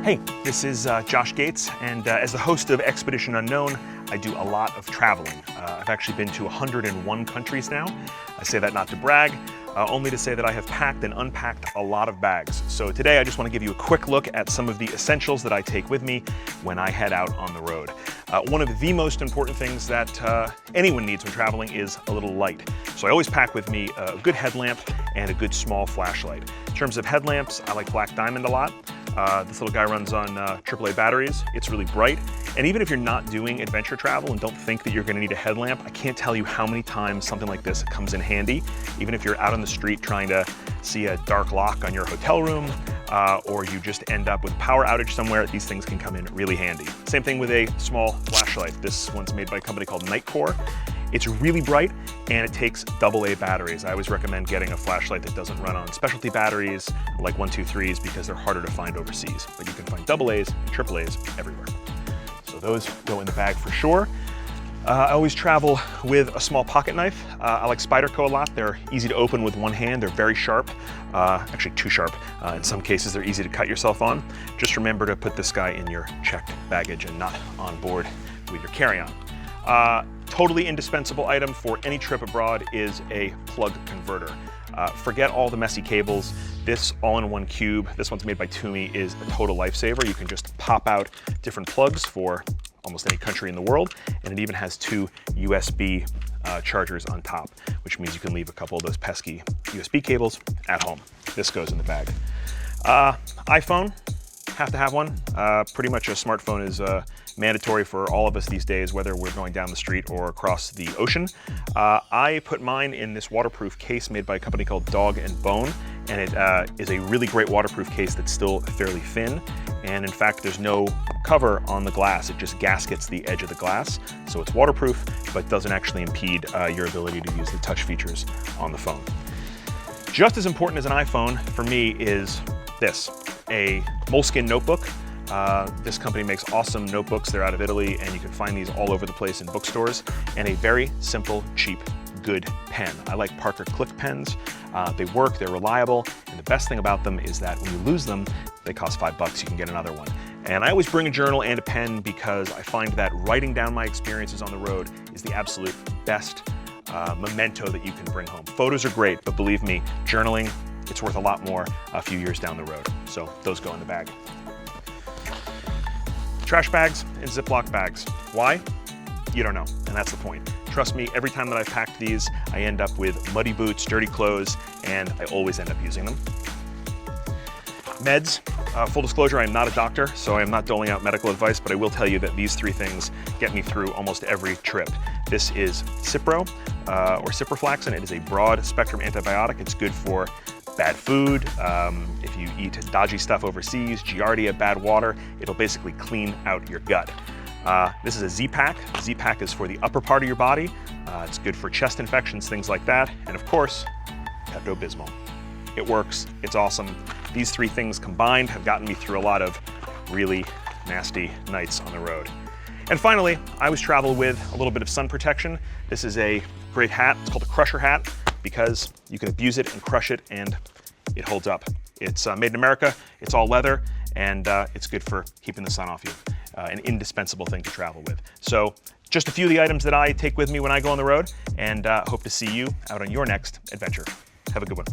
Hey, this is Josh Gates, and as the host of Expedition Unknown, I do a lot of traveling. I've actually been to 101 countries now. I say that not to brag, only to say that I have packed and unpacked a lot of bags. So today I just want to give you a quick look at some of the essentials that I take with me when I head out on the road. One of the most important things that anyone needs when traveling is a little light. So I always pack with me a good headlamp and a good small flashlight. In terms of headlamps, I like Black Diamond a lot. This little guy runs on AAA batteries. It's really bright. And even if you're not doing adventure travel and don't think that you're gonna need a headlamp, I can't tell you how many times something like this comes in handy. Even if you're out on the street trying to see a dark lock on your hotel room, or you just end up with power outage somewhere, these things can come in really handy. Same thing with a small flashlight. This one's made by a company called Nightcore. It's really bright and it takes AA batteries. I always recommend getting a flashlight that doesn't run on specialty batteries like 123s because they're harder to find overseas. But you can find AA's and AAA's everywhere. So those go in the bag for sure. I always travel with a small pocket knife. I like Spyderco a lot. They're easy to open with one hand. They're very sharp, actually too sharp. In some cases, they're easy to cut yourself on. Just remember to put this guy in your checked baggage and not on board with your carry-on. Totally indispensable item for any trip abroad is a plug converter. Forget all the messy cables. This all-in-one cube, this one's made by Toomey, is a total lifesaver. You can just pop out different plugs for almost any country in the world, and it even has two USB chargers on top, which means you can leave a couple of those pesky USB cables at home. This goes in the bag. iPhone, have to have one. Pretty much a smartphone is mandatory for all of us these days, whether we're going down the street or across the ocean. I put mine in this waterproof case made by a company called Dog and Bone, and it is a really great waterproof case that's still fairly thin. And in fact, there's no cover on the glass. It just gaskets the edge of the glass. So it's waterproof, but doesn't actually impede your ability to use the touch features on the phone. Just as important as an iPhone for me is this, a Moleskine notebook. This company makes awesome notebooks. They're out of Italy, and you can find these all over the place in bookstores. And a very simple, cheap, good pen. I like Parker Click pens. They work, they're reliable, and the best thing about them is that when you lose them, they cost $5. You can get another one. And I always bring a journal and a pen because I find that writing down my experiences on the road is the absolute best memento that you can bring home. Photos are great, but believe me, journaling, it's worth a lot more a few years down the road. So those go in the bag. Trash bags and Ziploc bags. Why? You don't know, and that's the point. Trust me, every time that I've packed these, I end up with muddy boots, dirty clothes, and I always end up using them. Meds. Full disclosure, I am not a doctor, so I am not doling out medical advice, but I will tell you that these three things get me through almost every trip. This is Cipro, or ciprofloxacin. It is a broad spectrum antibiotic. It's good for bad food, if you eat dodgy stuff overseas, giardia, bad water, it'll basically clean out your gut. This is a Z-Pack. Z-Pack is for the upper part of your body. It's good for chest infections, things like that. And of course, Pepto-Bismol. It works, it's awesome. These three things combined have gotten me through a lot of really nasty nights on the road. And finally, I always travel with a little bit of sun protection. This is a great hat. It's called a Crusher hat because you can abuse it and crush it and it holds up. It's made in America, it's all leather, and it's good for keeping the sun off you. An indispensable thing to travel with. So just a few of the items that I take with me when I go on the road, and hope to see you out on your next adventure. Have a good one.